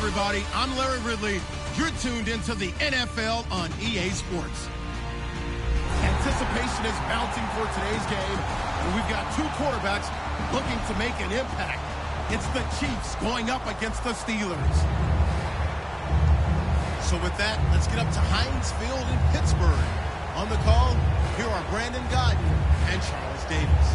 everybody. I'm Larry Ridley. You're tuned into the NFL on EA Sports. Anticipation is mounting for today's game, and we've got two quarterbacks looking to make an impact. It's the Chiefs going up against the Steelers. So with that, let's get up to Heinz Field in Pittsburgh. On the call, here are Brandon Godden and Charles Davis.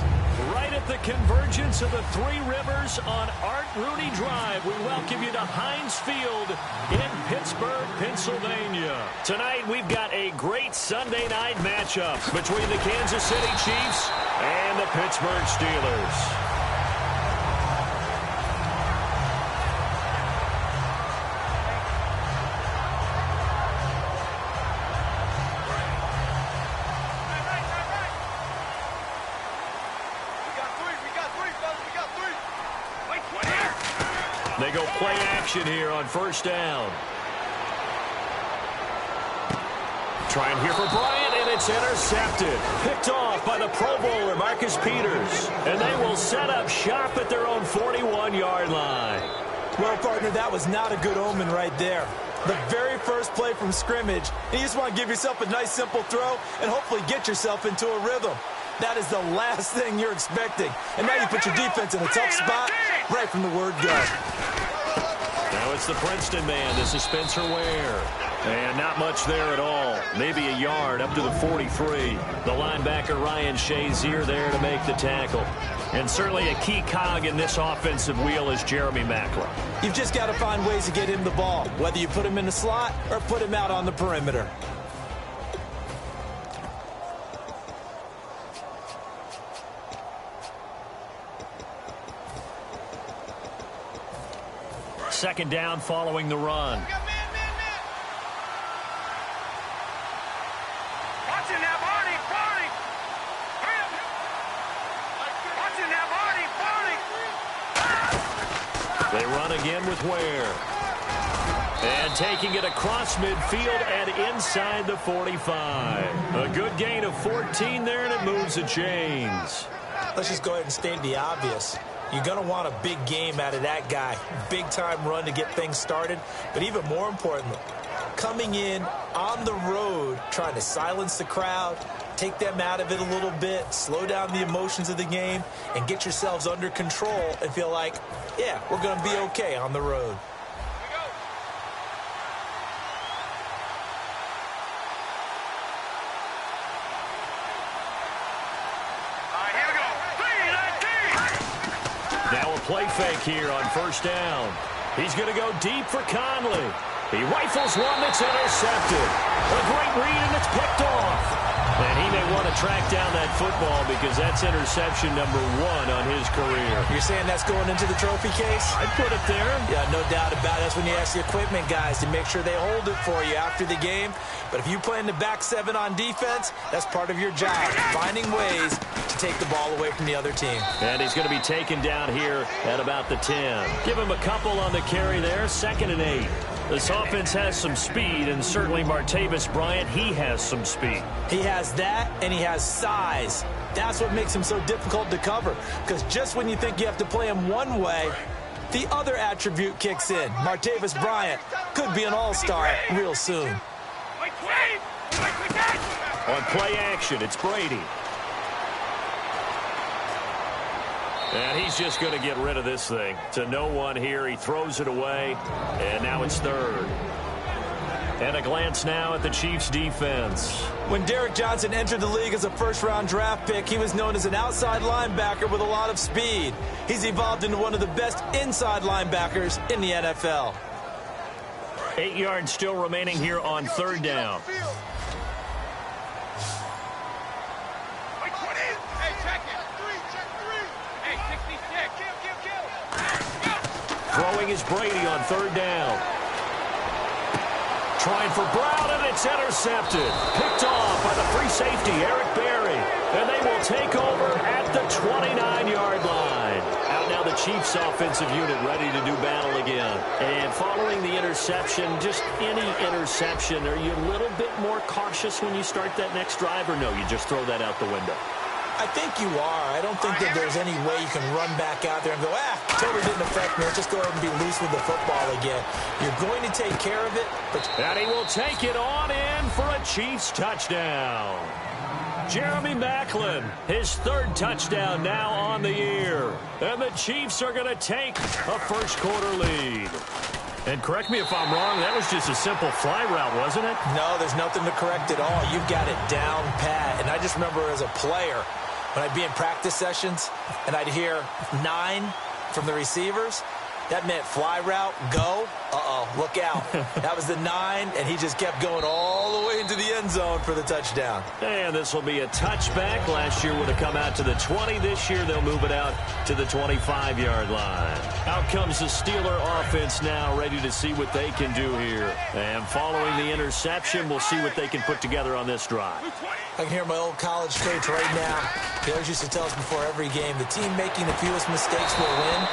Right at the convergence of the Three Rivers on Art Rooney Drive, we welcome you to Heinz Field in Pittsburgh, Pennsylvania. Tonight, we've got a great Sunday night matchup between the Kansas City Chiefs and the Pittsburgh Steelers. They go play action here on first down. Trying here for Bryant, and it's intercepted. Picked off by the Pro Bowler, Marcus Peters. And they will set up shop at their own 41-yard line. Well, partner, that was not a good omen right there. The very first play from scrimmage, you just want to give yourself a nice, simple throw and hopefully get yourself into a rhythm. That is the last thing you're expecting. And now you put your defense in a tough spot right from the word go. Now it's the Princeton man. This is Spencer Ware. And not much there at all. Maybe a yard up to the 43. The linebacker Ryan Shazier there to make the tackle. And certainly a key cog in this offensive wheel is Jeremy Maclin. You've just got to find ways to get him the ball, whether you put him in the slot or put him out on the perimeter. Second down following the run. Watching that body. Watching that body. They run again with Ware. And taking it across midfield and inside the 45. A good gain of 14 there, and it moves the chains. Let's just go ahead and state the obvious. You're going to want a big game out of that guy. Big-time run to get things started. But even more importantly, coming in on the road, trying to silence the crowd, take them out of it a little bit, slow down the emotions of the game, and get yourselves under control and feel like, yeah, we're going to be okay on the road. Now a play fake here on first down. He's going to go deep for Conley. He rifles one that's intercepted. A great read, and it's picked off. And he may want to track down that football because that's interception number 1 on his career. You're saying that's going into the trophy case? I'd put it there. Yeah, no doubt about it. That's when you ask the equipment guys to make sure they hold it for you after the game. But if you play in the back 7 on defense, that's part of your job, finding ways to take the ball away from the other team. And he's going to be taken down here at about the 10. Give him a couple on the carry there, 2nd and 8. This offense has some speed, and certainly Martavis Bryant, he has some speed. He has that, and he has size. That's what makes him so difficult to cover, because just when you think you have to play him one way, the other attribute kicks in. Martavis Bryant could be an all-star real soon. On play action, it's Brady. And he's just going to get rid of this thing. To no one here. He throws it away. And now it's 3rd. And a glance now at the Chiefs' defense. When Derek Johnson entered the league as a first-round draft pick, he was known as an outside linebacker with a lot of speed. He's evolved into one of the best inside linebackers in the NFL. 8 yards still remaining here on 3rd down. Throwing is Brady on 3rd down. Trying for Brown, and it's intercepted. Picked off by the free safety, Eric Berry. And they will take over at the 29-yard line. Out now the Chiefs offensive unit ready to do battle again. And following the interception, just any interception, are you a little bit more cautious when you start that next drive, or no, you just throw that out the window? I think you are. I don't think that there's any way you can run back out there and go, totally didn't affect me. Let's just go ahead and be loose with the football again. You're going to take care of it. And he will take it on in for a Chiefs touchdown. Jeremy Maclin, his third touchdown now on the year. And the Chiefs are going to take a first-quarter lead. And correct me if I'm wrong, that was just a simple fly route, wasn't it? No, there's nothing to correct at all. You've got it down pat. And I just remember as a player, when I'd be in practice sessions and I'd hear 9 from the receivers, that meant fly route, go. Look out. That was the 9, and he just kept going all the way into the end zone for the touchdown. And this will be a touchback. Last year would have come out to the 20. This year they'll move it out to the 25-yard line. Out comes the Steeler offense now, ready to see what they can do here. And following the interception, we'll see what they can put together on this drive. I can hear my old college coach right now. He always used to tell us before every game, the team making the fewest mistakes will win.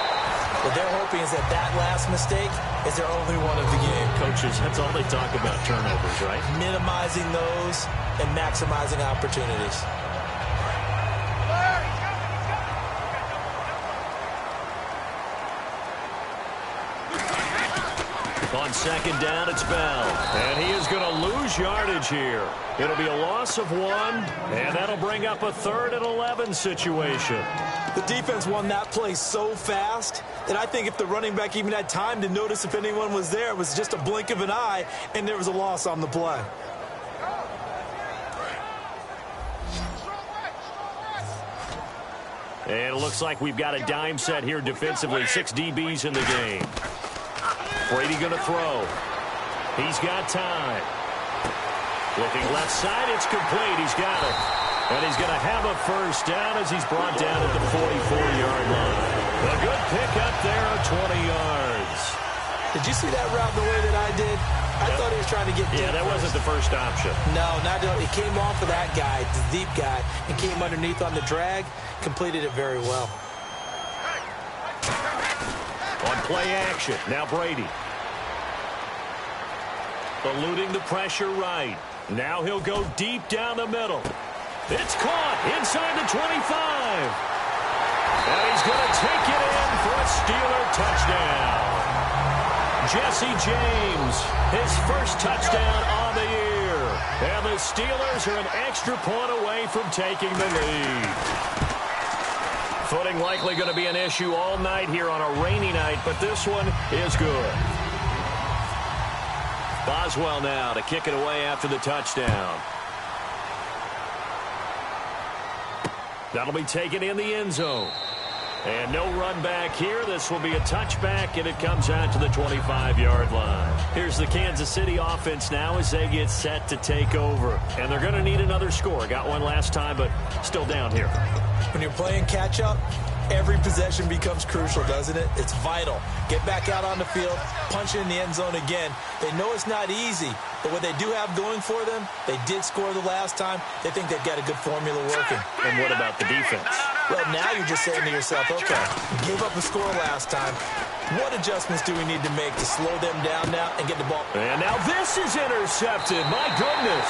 What they're hoping is that last mistake is their only one of the game. Coaches, that's all they talk about, turnovers, right? Minimizing those and maximizing opportunities. On second down, it's Bell. And he is going to lose yardage here. It'll be a loss of 1, and that'll bring up a 3rd and 11 situation. The defense won that play so fast that I think if the running back even had time to notice if anyone was there, it was just a blink of an eye, and there was a loss on the play. And it looks like we've got a dime set here defensively. 6 DBs in the game. Brady going to throw. He's got time. Looking left side, it's complete. He's got it. And he's going to have a first down as he's brought down at the 44-yard line. A good pickup there of 20 yards. Did you see that route the way that I did? I thought he was trying to get deep. Yeah, that wasn't the first option. No, not at all. He came off of that guy, the deep guy, and came underneath on the drag. Completed it very well. On play action, now Brady. Eluding the pressure right. Now he'll go deep down the middle. It's caught inside the 25. And he's going to take it in for a Steeler touchdown. Jesse James, his first touchdown on the year. And the Steelers are an extra point away from taking the lead. Footing likely going to be an issue all night here on a rainy night, but this one is good. Boswell now to kick it away after the touchdown. That'll be taken in the end zone. And no run back here. This will be a touchback, and it comes out to the 25-yard line. Here's the Kansas City offense now as they get set to take over. And they're going to need another score. Got one last time, but still down here. When you're playing catch-up, every possession becomes crucial, doesn't it? It's vital. Get back out on the field, punch it in the end zone again. They know it's not easy, but what they do have going for them, they did score the last time. They think they've got a good formula working. And what about the defense? Well, now you're just saying to yourself, okay, gave up a score last time. What adjustments do we need to make to slow them down now and get the ball? And now this is intercepted. My goodness.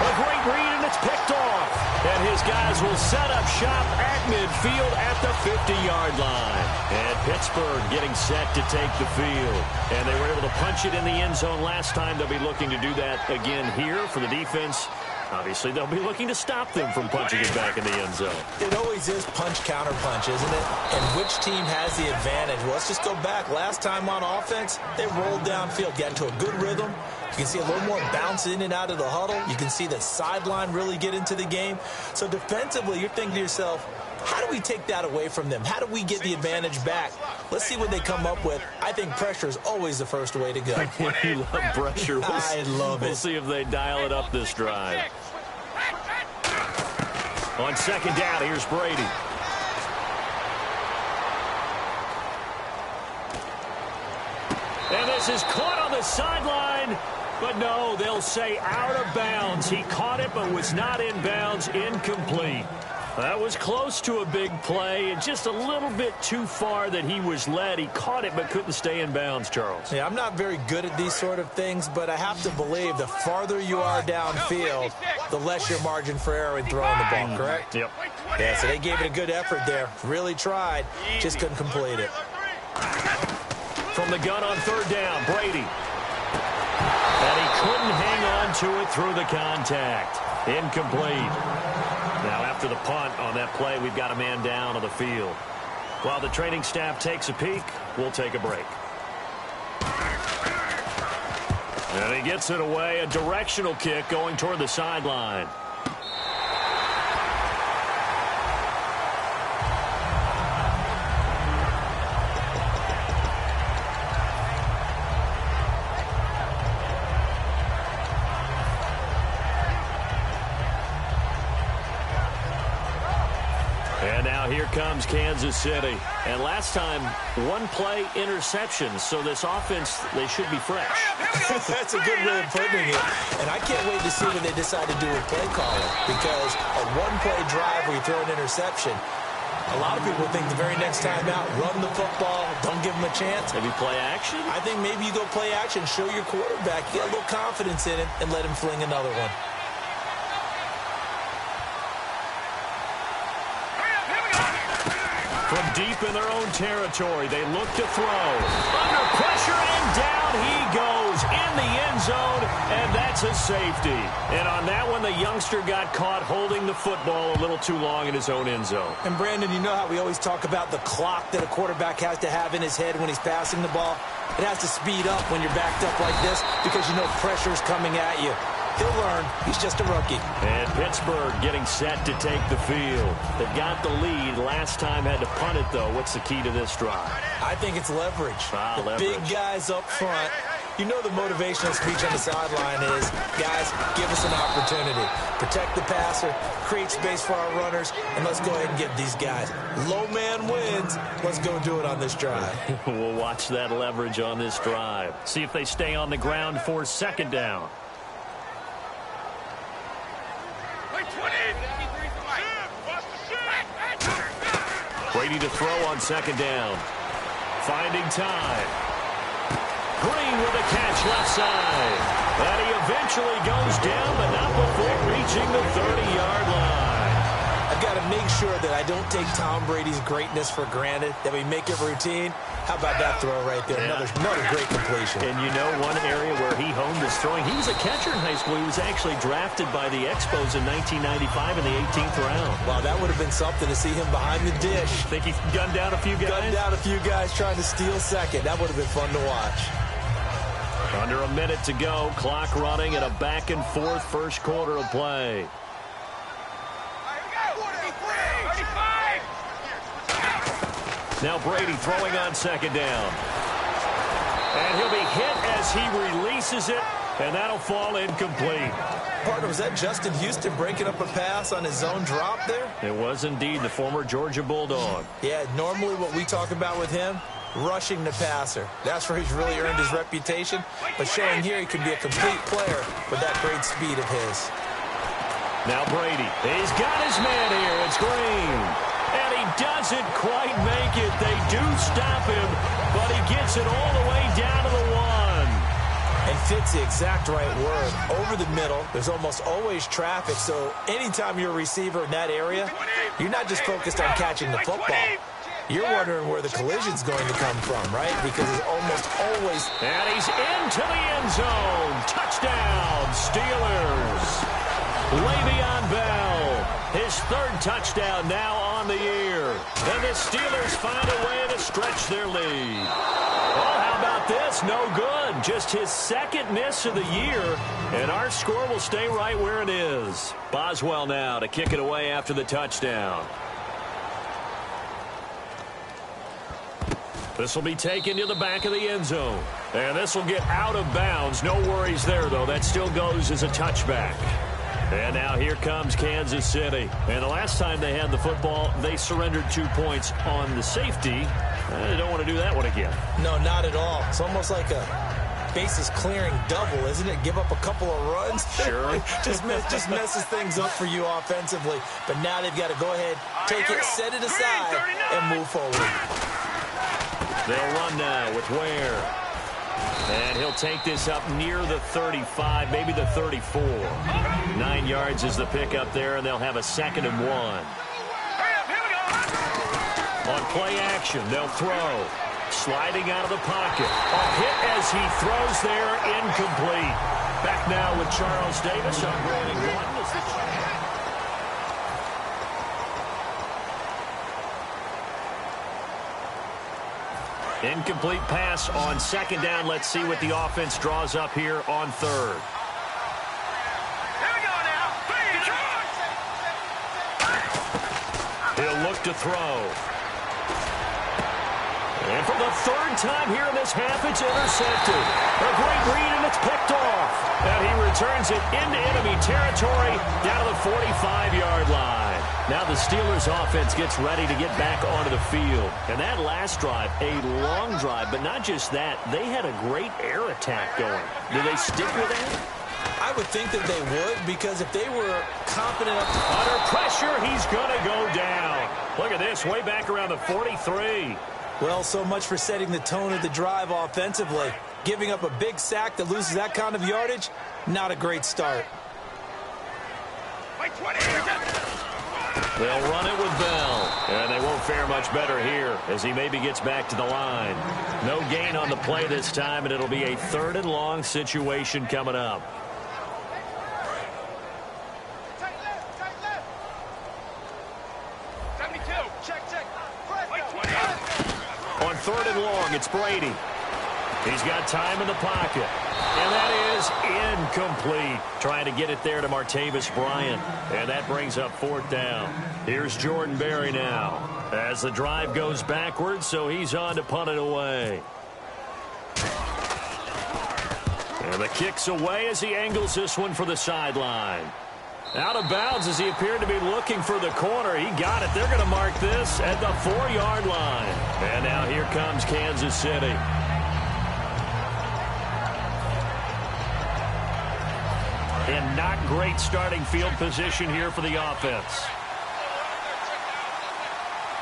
A great read, and it's picked off. And his guys will set up shop at midfield at the 50-yard line. And Pittsburgh getting set to take the field. And they were able to punch it in the end zone last time. They'll be looking to do that again here for the defense. Obviously, they'll be looking to stop them from punching it back in the end zone. It always is punch-counter-punch, isn't it? And which team has the advantage? Well, let's just go back. Last time on offense, they rolled downfield, got into a good rhythm. You can see a little more bounce in and out of the huddle. You can see the sideline really get into the game. So defensively, you're thinking to yourself, how do we take that away from them? How do we get the advantage back? Let's see what they come up with. I think pressure is always the first way to go. You love pressure. I love it. We'll see if they dial it up this drive. On second down, here's Brady. And this is caught on the sideline. But no, they'll say out of bounds. He caught it but was not in bounds. Incomplete. That was close to a big play, and just a little bit too far that he was led. He caught it but couldn't stay in bounds, Charles. Yeah, I'm not very good at these sort of things, but I have to believe the farther you are downfield, the less your margin for error in throwing the ball, correct? Yep. Yeah, so they gave it a good effort there. Really tried, just couldn't complete it. From the gun on third down, Brady. And he couldn't hang on to it through the contact. Incomplete. Now, after the punt on that play, we've got a man down on the field. While the training staff takes a peek, we'll take a break. And he gets it away, a directional kick going toward the sideline. And now here comes Kansas City. And last time, one play interception. So this offense, they should be fresh. That's a good way of putting it. And I can't wait to see what they decide to do with play calling. Because a one-play drive where you throw an interception, a lot of people think the very next time out, run the football, don't give them a chance. Maybe play action? I think maybe you go play action, show your quarterback, get a little confidence in it, and let him fling another one. From deep in their own territory, they look to throw. Under pressure, and down he goes in the end zone, and that's a safety. And on that one, the youngster got caught holding the football a little too long in his own end zone. And, Brandon, you know how we always talk about the clock that a quarterback has to have in his head when he's passing the ball? It has to speed up when you're backed up like this because you know pressure's coming at you. He'll learn. He's just a rookie. And Pittsburgh getting set to take the field. They've got the lead. Last time had to punt it, though. What's the key to this drive? I think it's leverage. Leverage. Big guys up front. You know the motivational speech on the sideline is, guys, give us an opportunity. Protect the passer, create space for our runners, and let's go ahead and get these guys. Low man wins. Let's go do it on this drive. We'll watch that leverage on this drive. See if they stay on the ground for second down. Brady to throw on second down. Finding time. Green with a catch left side. And he eventually goes down, but not before reaching the 30-yard line. I've got to make sure that I don't take Tom Brady's greatness for granted, that we make it routine. How about that throw right there? Yeah. Another great completion. And you know one area where he honed his throwing, he was a catcher in high school. He was actually drafted by the Expos in 1995 in the 18th round. Wow, that would have been something to see him behind the dish. Think he gunned down a few guys? Gunned down a few guys trying to steal second. That would have been fun to watch. Under a minute to go. Clock running at a back-and-forth first quarter of play. Now Brady throwing on second down. And he'll be hit as he releases it, and that'll fall incomplete. Partner, was that Justin Houston breaking up a pass on his zone drop there? It was indeed the former Georgia Bulldog. Yeah, normally what we talk about with him, rushing the passer. That's where he's really earned his reputation. But showing here he can be a complete player with that great speed of his. Now Brady, he's got his man here. It's Green. And he doesn't quite make it. They do stop him, but he gets it all the way down to the one. And fits the exact right word. Over the middle, there's almost always traffic, so anytime you're a receiver in that area, you're not just focused on catching the football. You're wondering where the collision's going to come from, right? Because it's almost always... And he's into the end zone. Touchdown, Steelers. Le'Veon Bell, his third touchdown now on the year. And the Steelers find a way to stretch their lead. Well, how about this? No good. Just his second miss of the year. And our score will stay right where it is. Boswell now to kick it away after the touchdown. This will be taken to the back of the end zone. And this will get out of bounds. No worries there, though. That still goes as a touchback. And now here comes Kansas City. And the last time they had the football, they surrendered 2 points on the safety. They don't want to do that one again. No, not at all. It's almost like a bases clearing double, isn't it? Give up a couple of runs. Sure. just messes things up for you offensively. But now they've got to go ahead, take it, set it aside, and move forward. They'll run now with Ware. And he'll take this up near the 35, maybe the 34. 9 yards is the pickup there, and they'll have a 2nd and 1. On play action, they'll throw. Sliding out of the pocket. A hit as he throws there, incomplete. Back now with Charles Davis on 1. Incomplete pass on 2nd down. Let's see what the offense draws up here on 3rd. Here we go now. He'll look to throw. And for the 3rd time here in this half, it's intercepted. A great read, and it's picked off. And he returns it into enemy territory down to the 45-yard line. Now the Steelers offense gets ready to get back onto the field. And that last drive, a long drive, but not just that. They had a great air attack going. Do they stick with that? I would think that they would, because if they were confident enough to... Under pressure, he's going to go down. Look at this, way back around the 43. Well, so much for setting the tone of the drive offensively. Giving up a big sack that loses that kind of yardage, not a great start. They'll run it with Bell, and they won't fare much better here as he maybe gets back to the line. No gain on the play this time, and it'll be a 3rd and long situation coming up. On 3rd and long, it's Brady. He's got time in the pocket. And that is incomplete. Trying to get it there to Martavis Bryant. And that brings up 4th down. Here's Jordan Berry now as the drive goes backwards, so he's on to punt it away. And the kick's away as he angles this one for the sideline. Out of bounds as he appeared to be looking for the corner. He got it. They're going to mark this at the 4-yard line. And now here comes Kansas City. And not great starting field position here for the offense.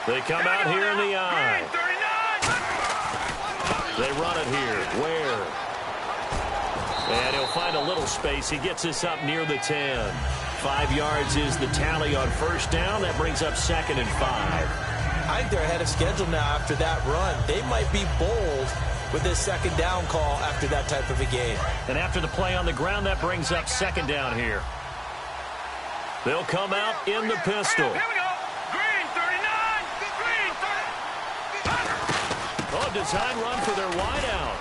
They come out here in the eye. They run it here. Ware. And he'll find a little space. He gets this up near the 10. 5 yards is the tally on 1st down. That brings up 2nd and 5. I think they're ahead of schedule now after that run. They might be bold with this 2nd down call after that type of a game. And after the play on the ground, that brings up 2nd down here. They'll come out in the pistol. Here we go. Green 39. Green 30. Oh, design run for their wideout.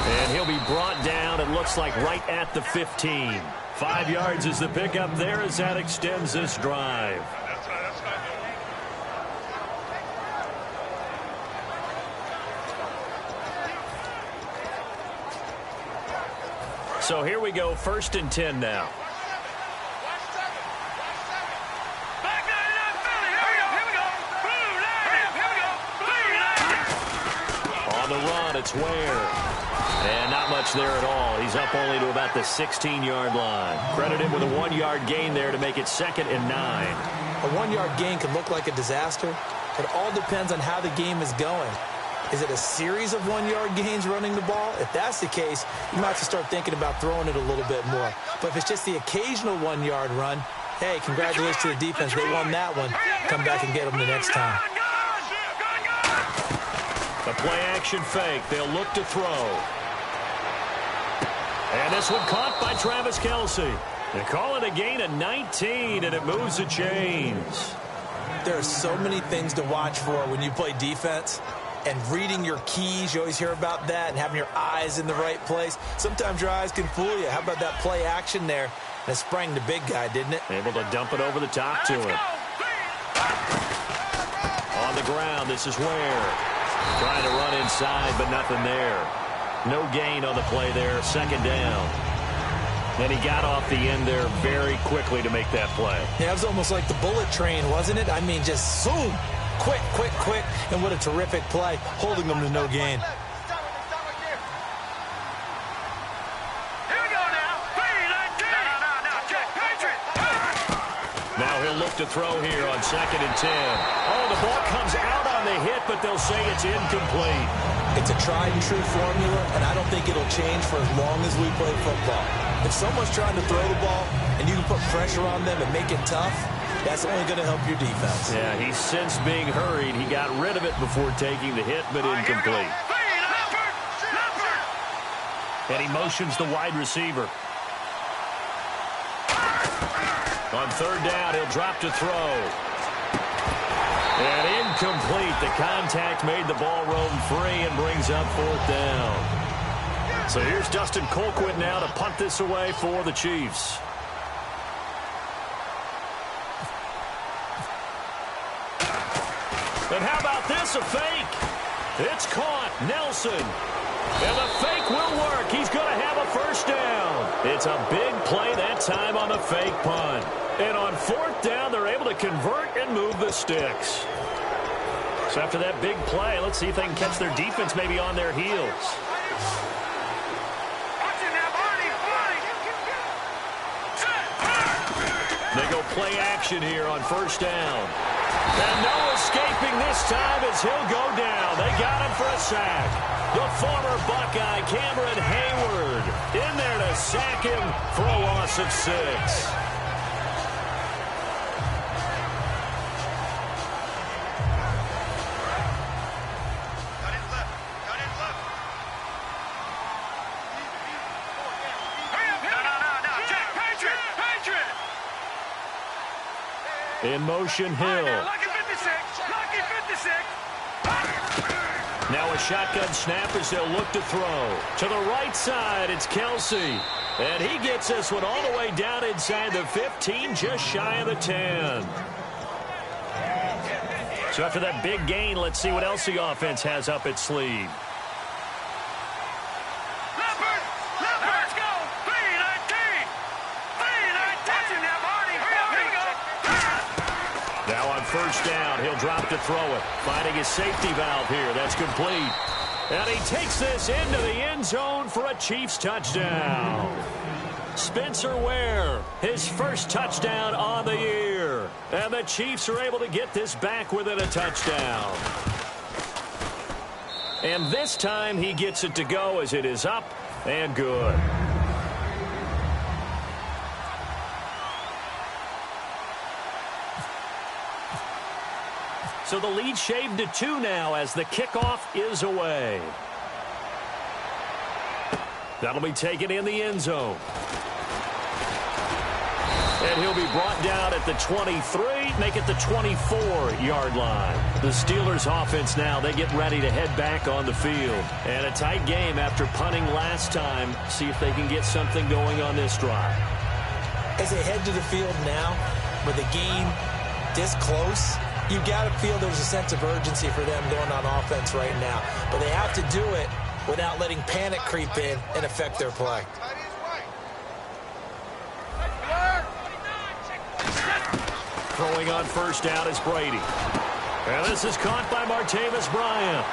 And he'll be brought down, it looks like, right at the 15. 5 yards is the pickup there as that extends this drive. So here we go, 1st and 10 now. Back 99 Philly. Here we go. Blue line. Here we go. Blue line. On the run, it's Ware. And not much there at all. He's up only to about the 16-yard line. Credit him with a 1-yard gain there to make it 2nd and 9. A 1-yard gain can look like a disaster. It all depends on how the game is going. Is it a series of 1-yard gains running the ball? If that's the case, you might have to start thinking about throwing it a little bit more. But if it's just the occasional 1-yard run, hey, congratulations to the defense. They won that one. Come back and get them the next time. A play-action fake. They'll look to throw. And this one caught by Travis Kelce. They call it a gain of 19, and it moves the chains. There are so many things to watch for when you play defense. And reading your keys, you always hear about that, and having your eyes in the right place. Sometimes your eyes can fool you. How about that play action there? And it sprang the big guy, didn't it? Able to dump it over the top to him. On the ground, this is Ware. Trying to run inside, but nothing there. No gain on the play there, 2nd down. And he got off the end there very quickly to make that play. Yeah, it was almost like the bullet train, wasn't it? I mean, just zoom. Quick, quick, quick. And what a terrific play, holding them to no gain. to throw here on 2nd and 10. Oh, the ball comes out on the hit, but they'll say it's incomplete. It's a tried-and-true formula, and I don't think it'll change for as long as we play football. If someone's trying to throw the ball and you can put pressure on them and make it tough, that's only going to help your defense. Yeah, he's since being hurried. He got rid of it before taking the hit, but incomplete. And he motions the wide receiver. On 3rd down, he'll drop to throw. And incomplete. The contact made the ball roam free and brings up 4th down. So here's Dustin Colquitt now to punt this away for the Chiefs. And how about this, a fake? It's caught. Nelson. And the fake will work. He's going to have a 1st down. It's a big play that time on the fake punt. And on 4th down, they're able to convert and move the sticks. So after that big play, let's see if they can catch their defense maybe on their heels. They go play action here on 1st down. And no escaping this time as he'll go down. They got him for a sack. The former Buckeye, Cameron Hayward, in there to sack him for a loss of 6. In motion, Hill. Lucky 56. Lucky 56. Now a shotgun snap as they'll look to throw. To the right side, it's Kelsey. And he gets this one all the way down inside the 15, just shy of the 10. So after that big gain, let's see what else the offense has up its sleeve. Let's go. 3-19. 3-19. Now, Marty. Here we go. Now on 1st down, he'll drop to throw it. Finding his safety valve here. That's complete. And he takes this into the end zone for a Chiefs touchdown. Spencer Ware, his 1st touchdown on the year. And the Chiefs are able to get this back within a touchdown. And this time he gets it to go as it is up and good. So the lead shaved to 2 now as the kickoff is away. That'll be taken in the end zone. And he'll be brought down at the 23, make it the 24-yard line. The Steelers offense now, they get ready to head back on the field. And a tight game after punting last time. See if they can get something going on this drive. As they head to the field now, with the game this close, you got to feel there's a sense of urgency for them going on offense right now. But they have to do it without letting panic creep in and affect their play. Throwing on 1st down is Brady. And this is caught by Martavis Bryant.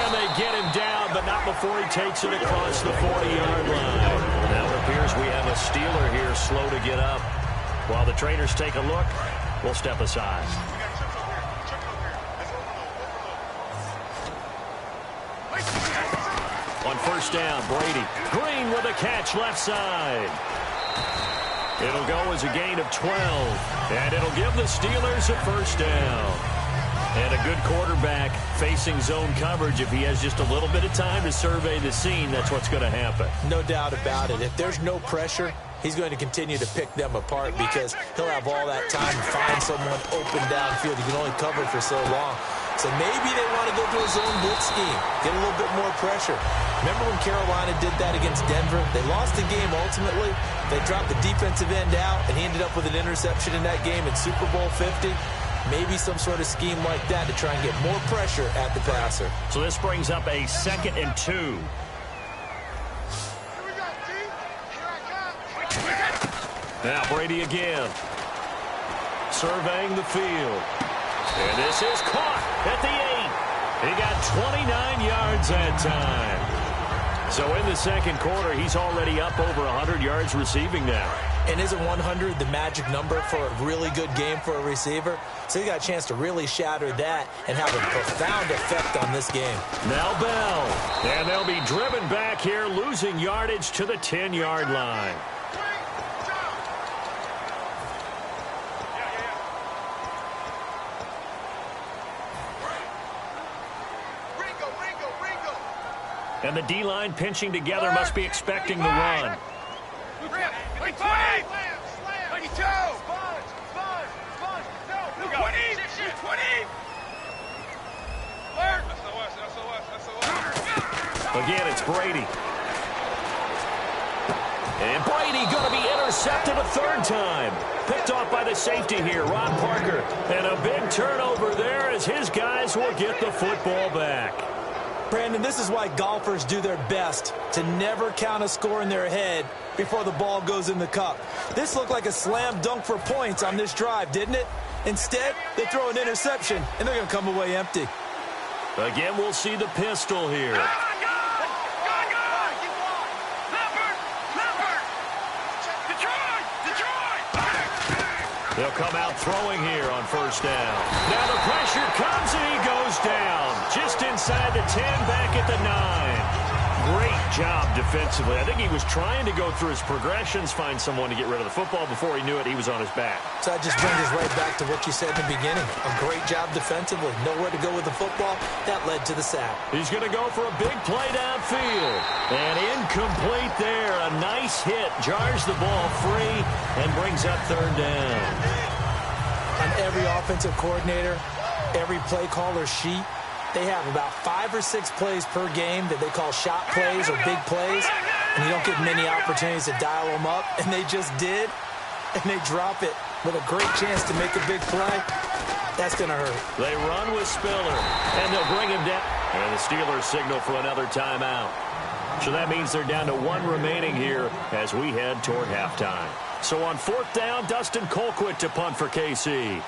And they get him down, but not before he takes it across the 40-yard line. Now it appears we have a Steeler here slow to get up. While the traders take a look, we'll step aside. On 1st down, Brady. Green with a catch left side. It'll go as a gain of 12. And it'll give the Steelers a 1st down. And a good quarterback facing zone coverage. If he has just a little bit of time to survey the scene, that's what's going to happen. No doubt about it. If there's no pressure, he's going to continue to pick them apart because he'll have all that time to find someone open downfield. He can only cover for so long. So maybe they want to go to a zone blitz scheme, get a little bit more pressure. Remember when Carolina did that against Denver? They lost the game ultimately. They dropped the defensive end out, and he ended up with an interception in that game in Super Bowl 50. Maybe some sort of scheme like that to try and get more pressure at the passer. So this brings up a 2nd and 2. Now Brady again. Surveying the field. And this is caught at the 8. He got 29 yards that time. So in the 2nd quarter, he's already up over 100 yards receiving now. And isn't 100 the magic number for a really good game for a receiver? So he got a chance to really shatter that and have a profound effect on this game. Now Bell. And they'll be driven back here, losing yardage to the 10-yard line. And the D-line pinching together must be expecting the run. Again, it's Brady. And Brady going to be intercepted a third time. Picked off by the safety here, Ron Parker. And a big turnover there as his guys will get the football back. Brandon, this is why golfers do their best to never count a score in their head before the ball goes in the cup. This looked like a slam dunk for points on this drive, didn't it? Instead, they throw an interception, and they're going to come away empty. Again, we'll see the pistol here. They'll come out throwing here on first down. Now the pressure comes and he goes down. Just inside the 10, back at the 9. Great job defensively. I think he was trying to go through his progressions, find someone to get rid of the football. Before he knew it, he was on his back. So that just brings us right back to what you said in the beginning. A great job defensively. Nowhere to go with the football. That led to the sack. He's going to go for a big play downfield. And incomplete there. A nice hit. Jars the ball free and brings up third down. On every offensive coordinator, every play caller sheet, they have about 5 or 6 plays per game that they call shot plays or big plays, and you don't get many opportunities to dial them up, and they just did, and they drop it with a great chance to make a big play. That's going to hurt. They run with Spiller, and they'll bring him down. And the Steelers signal for another timeout. So that means they're down to 1 remaining here as we head toward halftime. So on fourth down, Dustin Colquitt to punt for KC.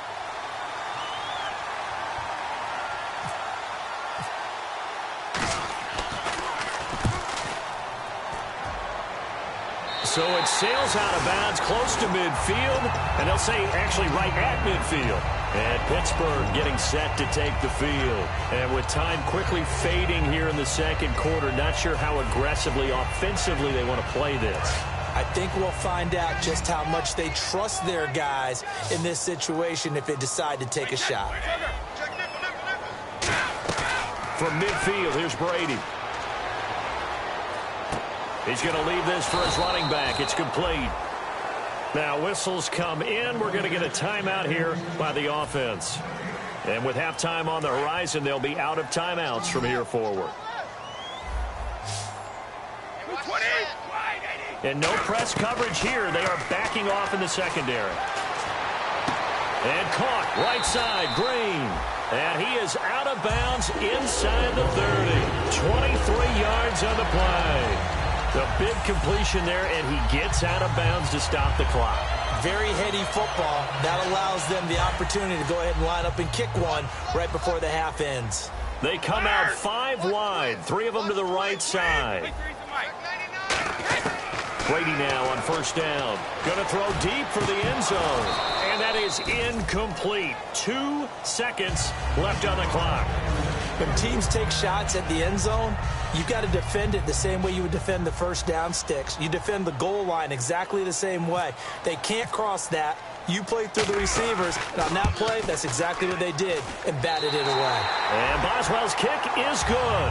So it sails out of bounds close to midfield, and they'll say actually right at midfield. And Pittsburgh getting set to take the field. And with time quickly fading here in the second quarter, not sure how aggressively, offensively they want to play this. I think we'll find out just how much they trust their guys in this situation if they decide to take a shot. From midfield, here's Brady. He's going to leave this for his running back. It's complete. Now whistles come in. We're going to get a timeout here by the offense. And with halftime on the horizon, they'll be out of timeouts from here forward. And no press coverage here. They are backing off in the secondary. And caught right side, Green. And he is out of bounds inside the 30. 23 yards on the play. The big completion there, and he gets out of bounds to stop the clock. Very heady football. That allows them the opportunity to go ahead and line up and kick one right before the half ends. They come out 5 wide, 3 of them to the right side. Brady now on first down. Going to throw deep for the end zone. And that is incomplete. 2 seconds left on the clock. When teams take shots at the end zone, you've got to defend it the same way you would defend the first down sticks. You defend the goal line exactly the same way. They can't cross that. You play through the receivers. And on that play, that's exactly what they did and batted it away. And Boswell's kick is good.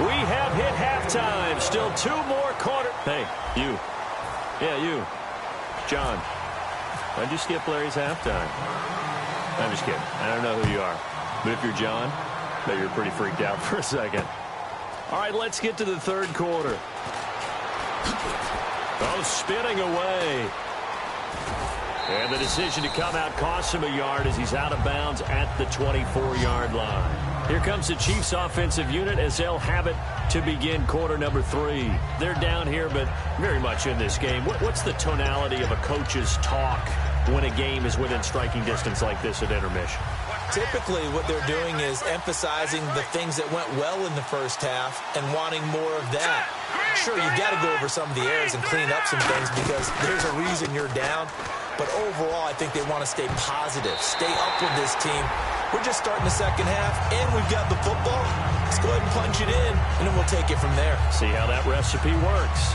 We have hit halftime. Still 2 more quarters. Hey, you. Yeah, you. John. Why'd you skip Larry's halftime? I'm just kidding. I don't know who you are. But if you're John, I bet you're pretty freaked out for a second. All right, let's get to the third quarter. Oh, spinning away. And the decision to come out costs him a yard as he's out of bounds at the 24-yard line. Here comes the Chiefs offensive unit as they'll have it to begin quarter number 3. They're down here, but very much in this game. What's the tonality of a coach's talk when a game is within striking distance like this at intermission? Typically, what they're doing is emphasizing the things that went well in the first half and wanting more of that. Sure, you've got to go over some of the errors and clean up some things because there's a reason you're down. But overall, I think they want to stay positive, stay up with this team. We're just starting the second half, and we've got the football. Let's go ahead and punch it in, and then we'll take it from there. See how that recipe works.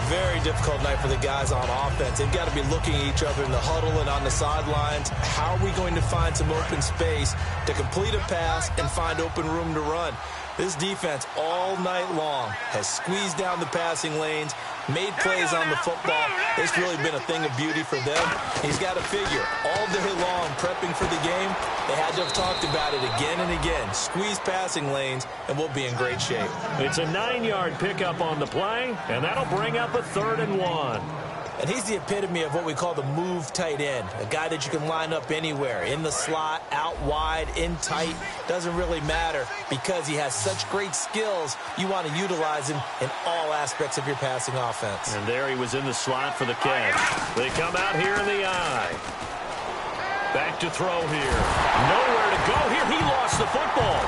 Very difficult night for the guys on offense. They've got to be looking at each other in the huddle and on the sidelines. How are we going to find some open space to complete a pass and find open room to run? This defense all night long has squeezed down the passing lanes, made plays on the football. It's really been a thing of beauty for them. He's got to figure all day long prepping for the game. They had to have talked about it again and again. Squeeze passing lanes, and we'll be in great shape. It's a 9-yard pickup on the play, and that'll bring up a 3rd and 1. And he's the epitome of what we call the move tight end, a guy that you can line up anywhere, in the slot, out wide, in tight, doesn't really matter because he has such great skills. You want to utilize him in all aspects of your passing offense. And there he was in the slot for the catch. They come out here in the eye. Back to throw here. Nowhere to go here. He lost the football.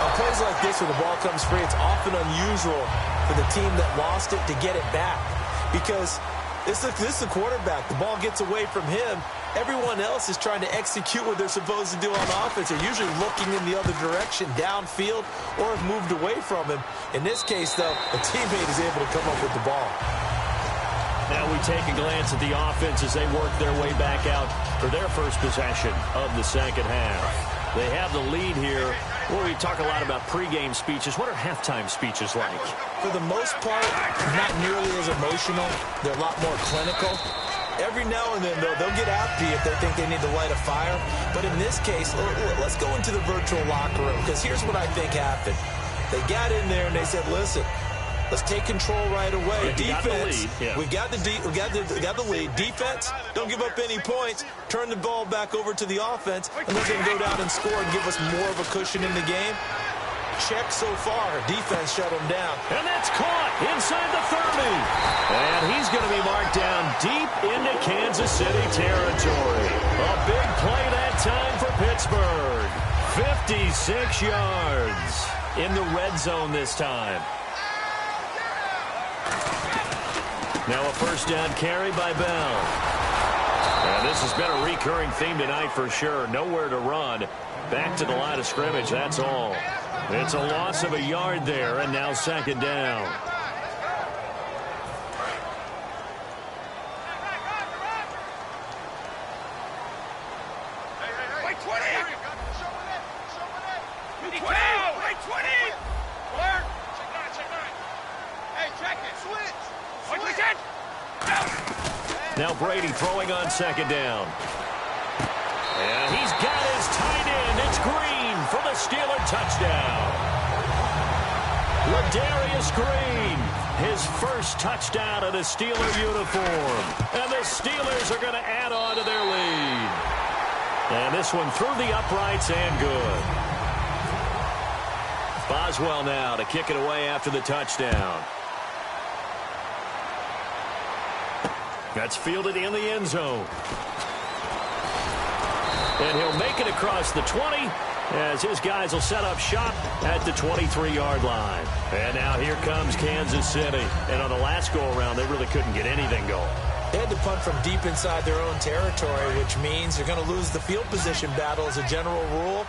On plays like this where the ball comes free, it's often unusual for the team that lost it to get it back. Because this is the quarterback. The ball gets away from him. Everyone else is trying to execute what they're supposed to do on offense. They're usually looking in the other direction, downfield, or have moved away from him. In this case, though, a teammate is able to come up with the ball. Now we take a glance at the offense as they work their way back out for their first possession of the second half. They have the lead here. Well, we talk a lot about pregame speeches. What are halftime speeches like? For the most part, not nearly as emotional. They're a lot more clinical. Every now and then, though, they'll get after you if they think they need to light a fire. But in this case, let's go into the virtual locker room, because here's what I think happened. They got in there and they said, listen, let's take control right away. Defense, we got the lead. Defense, don't give up any points. Turn the ball back over to the offense and let them go down and score and give us more of a cushion in the game. Check so far. Defense shut him down. And that's caught inside the 30. And he's going to be marked down deep into Kansas City territory. A big play that time for Pittsburgh. 56 yards in the red zone this time. Now a first down carry by Bell. And this has been a recurring theme tonight for sure. Nowhere to run. Back to the line of scrimmage, that's all. It's a loss of a yard there, and now second down. Wait, 20! Wait, 20! Alert! Check 9. Hey, check it. Switch! Switch it! Now Brady throwing on second down. And he's got his tight end. It's Green for the Steeler touchdown. Ladarius Green, his first touchdown in a Steeler uniform. And the Steelers are going to add on to their lead. And this one through the uprights and good. Boswell now to kick it away after the touchdown. That's fielded in the end zone. And he'll make it across the 20 as his guys will set up shop at the 23-yard line. And now here comes Kansas City. And on the last go-around, they really couldn't get anything going. They had to punt from deep inside their own territory, which means they're going to lose the field position battle as a general rule.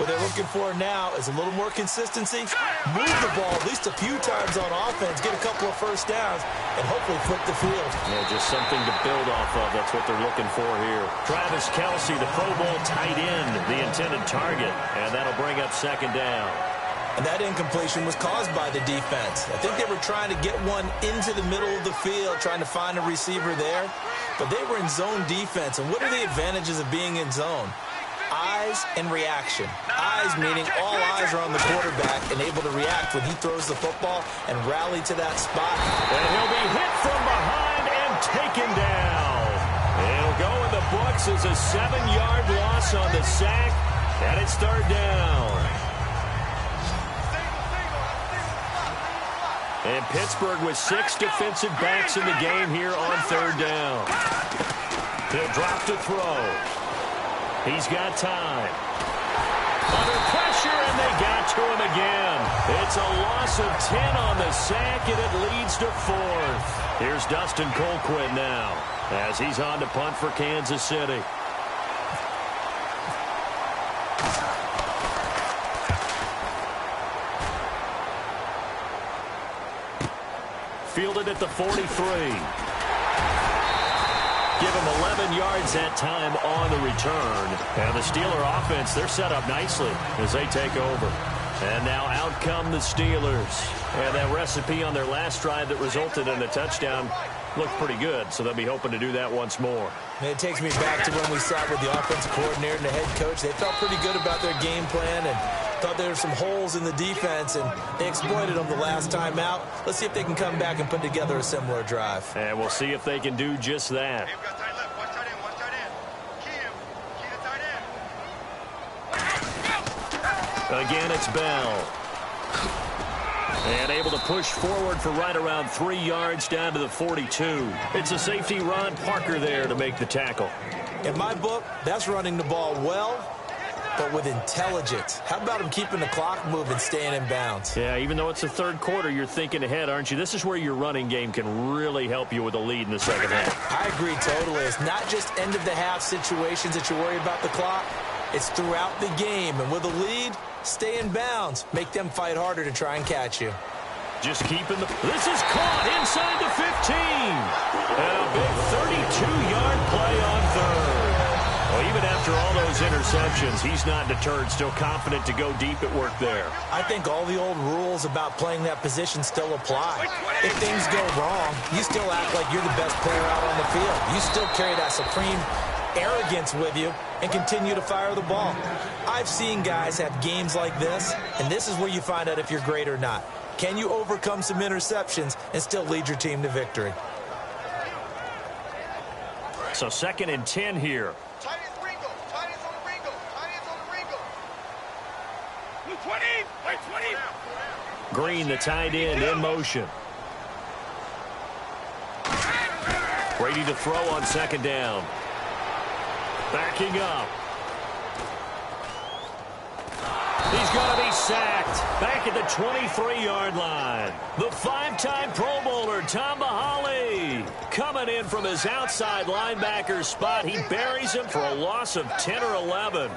What they're looking for now is a little more consistency, move the ball at least a few times on offense, get a couple of first downs, and hopefully flip the field. Yeah, just something to build off of. That's what they're looking for here. Travis Kelce, the Pro Bowl tight end, the intended target, and that'll bring up second down. And that incompletion was caused by the defense. I think they were trying to get one into the middle of the field, trying to find a receiver there, but they were in zone defense. And what are the advantages of being in zone? Eyes and reaction. Eyes meaning all eyes are on the quarterback and able to react when he throws the football and rally to that spot. And he'll be hit from behind and taken down. It'll go in the books as a 7-yard loss on the sack, and it's third down. And Pittsburgh with 6 defensive backs in the game here on third down. He'll drop to throw. He's got time. Under pressure, and they got to him again. It's a loss of 10 on the sack, and it leads to 4th. Here's Dustin Colquitt now as he's on to punt for Kansas City. Fielded at the 43. Give him 11 yards that time on the return. And the Steeler offense, they're set up nicely as they take over. And now out come the Steelers. And that recipe on their last drive that resulted in a touchdown looked pretty good, so they'll be hoping to do that once more. And it takes me back to when we sat with the offensive coordinator and the head coach. They felt pretty good about their game plan and thought there were some holes in the defense, and they exploited them the last time out. Let's see if they can come back and put together a similar drive. And we'll see if they can do just that. Again, it's Bell. And able to push forward for right around 3 yards down to the 42. It's a safety, Ron Parker, there to make the tackle. In my book, that's running the ball well, but with intelligence. How about him keeping the clock moving, staying in bounds? Yeah, even though it's the third quarter, you're thinking ahead, aren't you? This is where your running game can really help you with a lead in the second half. I agree totally. It's not just end-of-the-half situations that you worry about the clock. It's throughout the game. And with a lead, stay in bounds. Make them fight harder to try and catch you. Just keeping the... This is caught inside the 15. And a big 32-yard play on third. Well, even after all those interceptions, he's not deterred, still confident to go deep at work there. I think all the old rules about playing that position still apply. If things go wrong, you still act like you're the best player out on the field. You still carry that supreme arrogance with you and continue to fire the ball. I've seen guys have games like this, and this is where you find out if you're great or not. Can you overcome some interceptions and still lead your team to victory? So 2nd and 10 here. Green, the tight end, in motion. Brady to throw on 2nd down. Backing up. He's going to be sacked back at the 23-yard line. The 5-time Pro Bowler, Tom Bahali, coming in from his outside linebacker spot. He buries him for a loss of 10 or 11.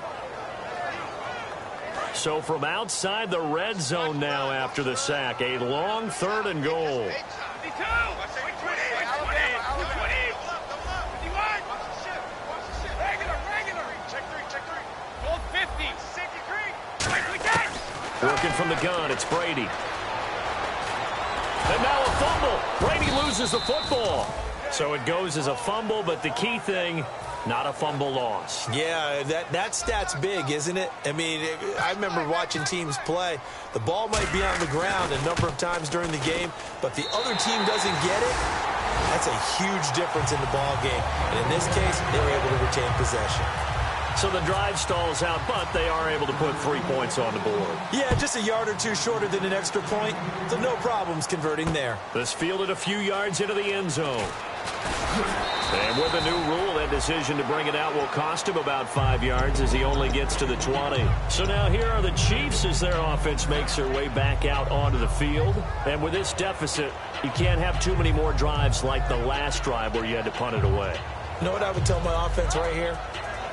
So from outside the red zone now after the sack, a long 3rd and goal. Working from the gun, it's Brady. And now a fumble. Brady loses the football. So it goes as a fumble, but the key thing, not a fumble loss. Yeah, that stat's big, isn't it? I mean, I remember watching teams play. The ball might be on the ground a number of times during the game, but the other team doesn't get it. That's a huge difference in the ball game. And in this case, they were able to retain possession. So the drive stalls out, but they are able to put 3 points on the board. Yeah, just a yard or two shorter than an extra point, so no problems converting there. This fielded a few yards into the end zone. And with a new rule, that decision to bring it out will cost him about 5 yards as he only gets to the 20. So now here are the Chiefs as their offense makes their way back out onto the field. And with this deficit, you can't have too many more drives like the last drive where you had to punt it away. You know what I would tell my offense right here?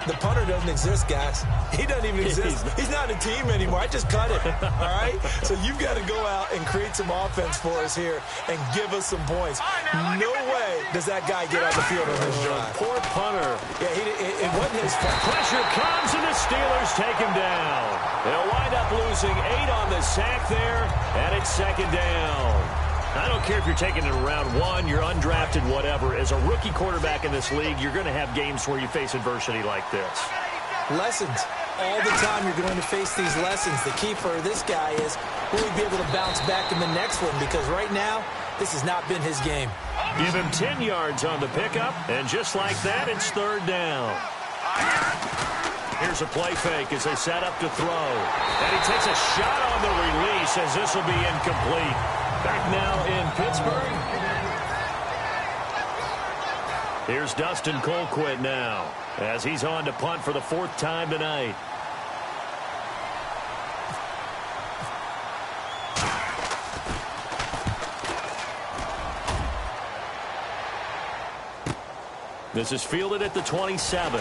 The punter doesn't exist, guys. He doesn't even exist. He's not a team anymore. I just cut it, all right? So you've got to go out and create some offense for us here and give us some points. No way does that guy get on the field on this drive. Poor punter. Yeah, it wasn't his fault. Pressure comes, and the Steelers take him down. They'll wind up losing 8 on the sack there, and it's 2nd down. I don't care if you're taking it in round 1, you're undrafted, whatever. As a rookie quarterback in this league, you're going to have games where you face adversity like this. Lessons. All the time you're going to face these lessons. The key for this guy is, will he be able to bounce back in the next one? Because right now, this has not been his game. Give him 10 yards on the pickup, and just like that, it's 3rd down. Here's a play fake as they set up to throw. And he takes a shot on the release as this will be incomplete. Back now in Pittsburgh. Here's Dustin Colquitt now as he's on to punt for the 4th time tonight. This is fielded at the 27.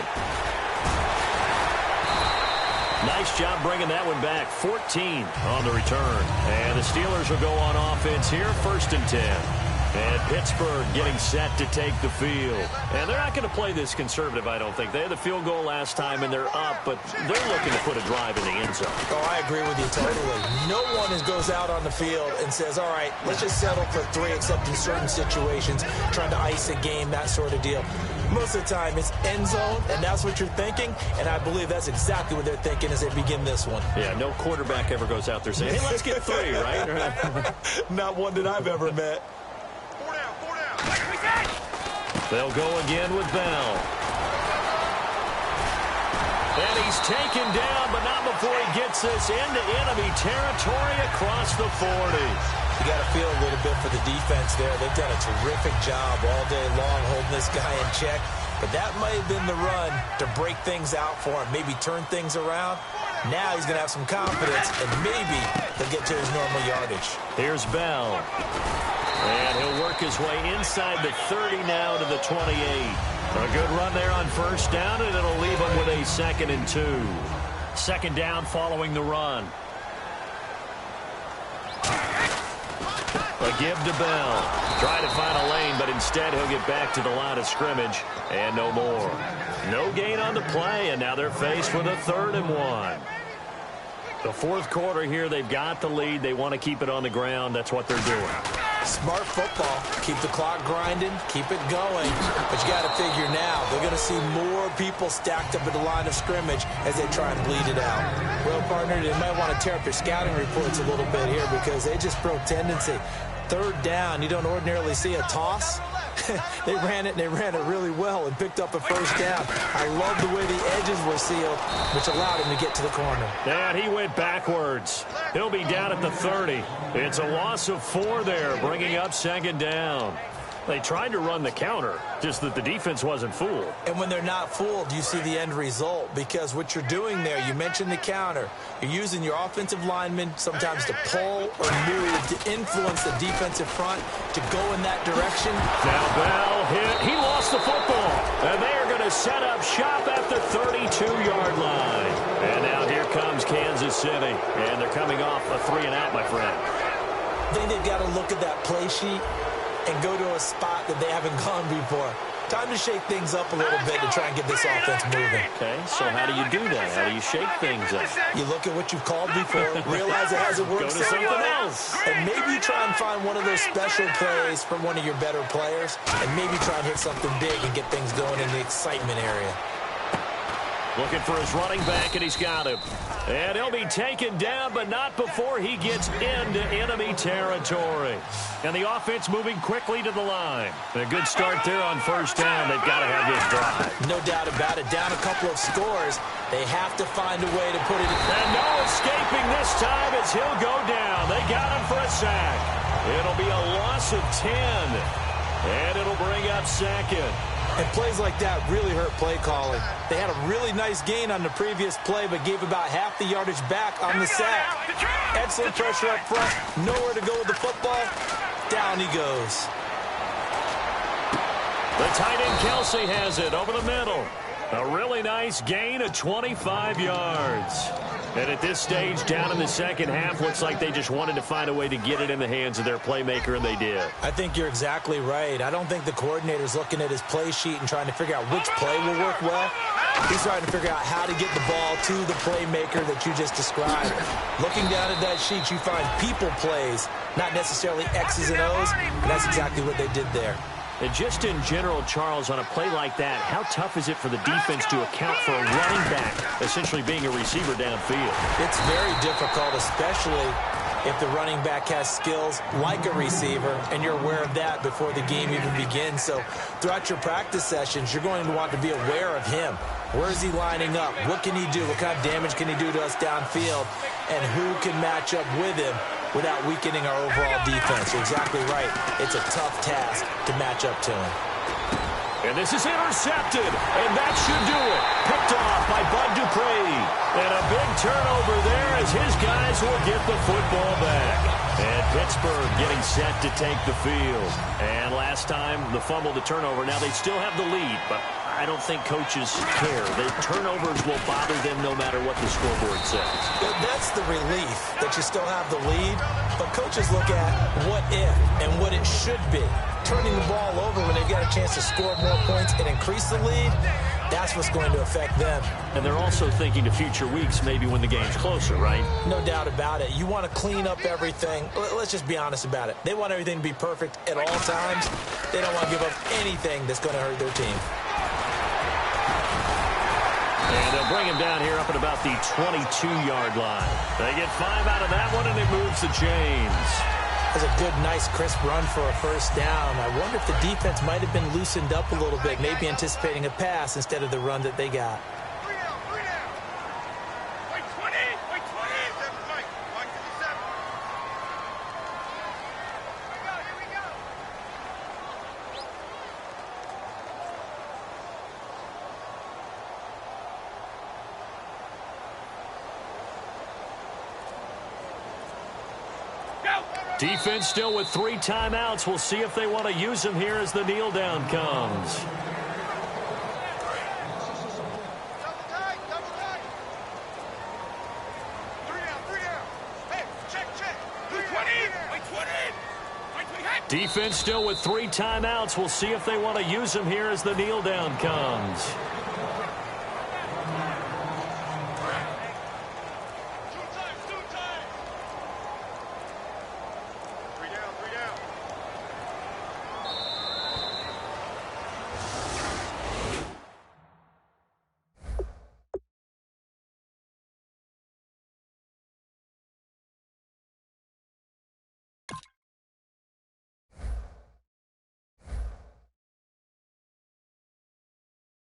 Nice job bringing that one back. 14 on the return. And the Steelers will go on offense here, 1st and 10. And Pittsburgh getting set to take the field. And they're not going to play this conservative, I don't think. They had the field goal last time, and they're up, but they're looking to put a drive in the end zone. Oh, I agree with you totally. No one goes out on the field and says, all right, let's just settle for 3, except in certain situations, trying to ice a game, that sort of deal. Most of the time, it's end zone, and that's what you're thinking, and I believe that's exactly what they're thinking as they begin this one. Yeah, no quarterback ever goes out there saying, hey, let's get 3, right? Not one that I've ever met. They'll go again with Bell. And he's taken down, but not before he gets this into enemy territory across the 40. You got to feel a little bit for the defense there. They've done a terrific job all day long holding this guy in check. But that might have been the run to break things out for him, maybe turn things around. Now he's going to have some confidence, and maybe he'll get to his normal yardage. Here's Bell. And he'll work his way inside the 30 now to the 28. A good run there on 1st down, and it'll leave him with a 2nd and 2. 2nd down following the run. A give to Bell. Try to find a lane, but instead he'll get back to the line of scrimmage, and no more. No gain on the play, and now they're faced with a 3rd and 1. The 4th quarter here, they've got the lead. They want to keep it on the ground. That's what they're doing. Smart football. Keep the clock grinding. Keep it going. But you got to figure now, they're going to see more people stacked up at the line of scrimmage as they try and bleed it out. Well, partner, they might want to tear up their scouting reports a little bit here because they just broke tendency. 3rd down, you don't ordinarily see a toss. They ran it, and they ran it really well and picked up a 1st down. I love the way the edges were sealed, which allowed him to get to the corner. And he went backwards. He'll be down at the 30. It's a loss of 4 there, bringing up 2nd down. They tried to run the counter, just that the defense wasn't fooled. And when they're not fooled, you see the end result, because what you're doing there, you mentioned the counter. You're using your offensive linemen sometimes to pull or move to influence the defensive front to go in that direction. Now Bell hit. He lost the football. And they are going to set up shop at the 32-yard line. And now here comes Kansas City. And they're coming off a 3-and-out, my friend. I think they've got to look at that play sheet and go to a spot that they haven't gone before. Time to shake things up a little bit to try and get this offense moving. Okay, so how do you do that? How do you shake things up? You look at what you've called before, realize it hasn't worked. Go to something else. And maybe try and find one of those special plays from one of your better players, and maybe try and hit something big and get things going in the excitement area. Looking for his running back, and he's got him. And he'll be taken down, but not before he gets into enemy territory. And the offense moving quickly to the line. A good start there on 1st down. They've got to have this drive. No doubt about it. Down a couple of scores. They have to find a way to put it in. And no escaping this time as he'll go down. They got him for a sack. It'll be a loss of 10. And it'll bring up 2nd. And plays like that really hurt play calling. They had a really nice gain on the previous play, but gave about half the yardage back on the sack. Excellent pressure up front. Nowhere to go with the football. Down he goes. The tight end Kelsey has it over the middle. A really nice gain of 25 yards. And at this stage, down in the 2nd half, looks like they just wanted to find a way to get it in the hands of their playmaker, and they did. I think you're exactly right. I don't think the coordinator's looking at his play sheet and trying to figure out which play will work well. He's trying to figure out how to get the ball to the playmaker that you just described. Looking down at that sheet, you find people plays, not necessarily X's and O's, and that's exactly what they did there. And just in general, Charles, on a play like that, how tough is it for the defense to account for a running back essentially being a receiver downfield? It's very difficult, especially if the running back has skills like a receiver, and you're aware of that before the game even begins. So throughout your practice sessions, you're going to want to be aware of him. Where is he lining up? What can he do? What kind of damage can he do to us downfield? And who can match up with him without weakening our overall defense? You're exactly right. It's a tough task to match up to him. And this is intercepted, and that should do it. Picked off by Bud Dupree. And a big turnover there as his guys will get the football back. And Pittsburgh getting set to take the field. And last time, the fumble, the turnover. Now they still have the lead, but I don't think coaches care. The turnovers will bother them no matter what the scoreboard says. That's the relief that you still have the lead, but coaches look at what if and what it should be. Turning the ball over when they've got a chance to score more points and increase the lead, that's what's going to affect them. And they're also thinking to future weeks, maybe when the game's closer, right? No doubt about it. You want to clean up everything. Let's just be honest about it. They want everything to be perfect at all times. They don't want to give up anything that's going to hurt their team. And they'll bring him down here up at about the 22-yard line. They get 5 out of that one, and it moves the chains. That's a good, nice, crisp run for a first down. I wonder if the defense might have been loosened up a little bit, maybe anticipating a pass instead of the run that they got. Three down. Wait, 20. Wait, 20. Mike, 57. Here we go. Defense still with 3 timeouts. We'll see if they want to use them here as the kneel down comes. Double tight. 3 down. Hey, check. 20. Wait, 20. Defense still with 3 timeouts. We'll see if they want to use them here as the kneel down comes.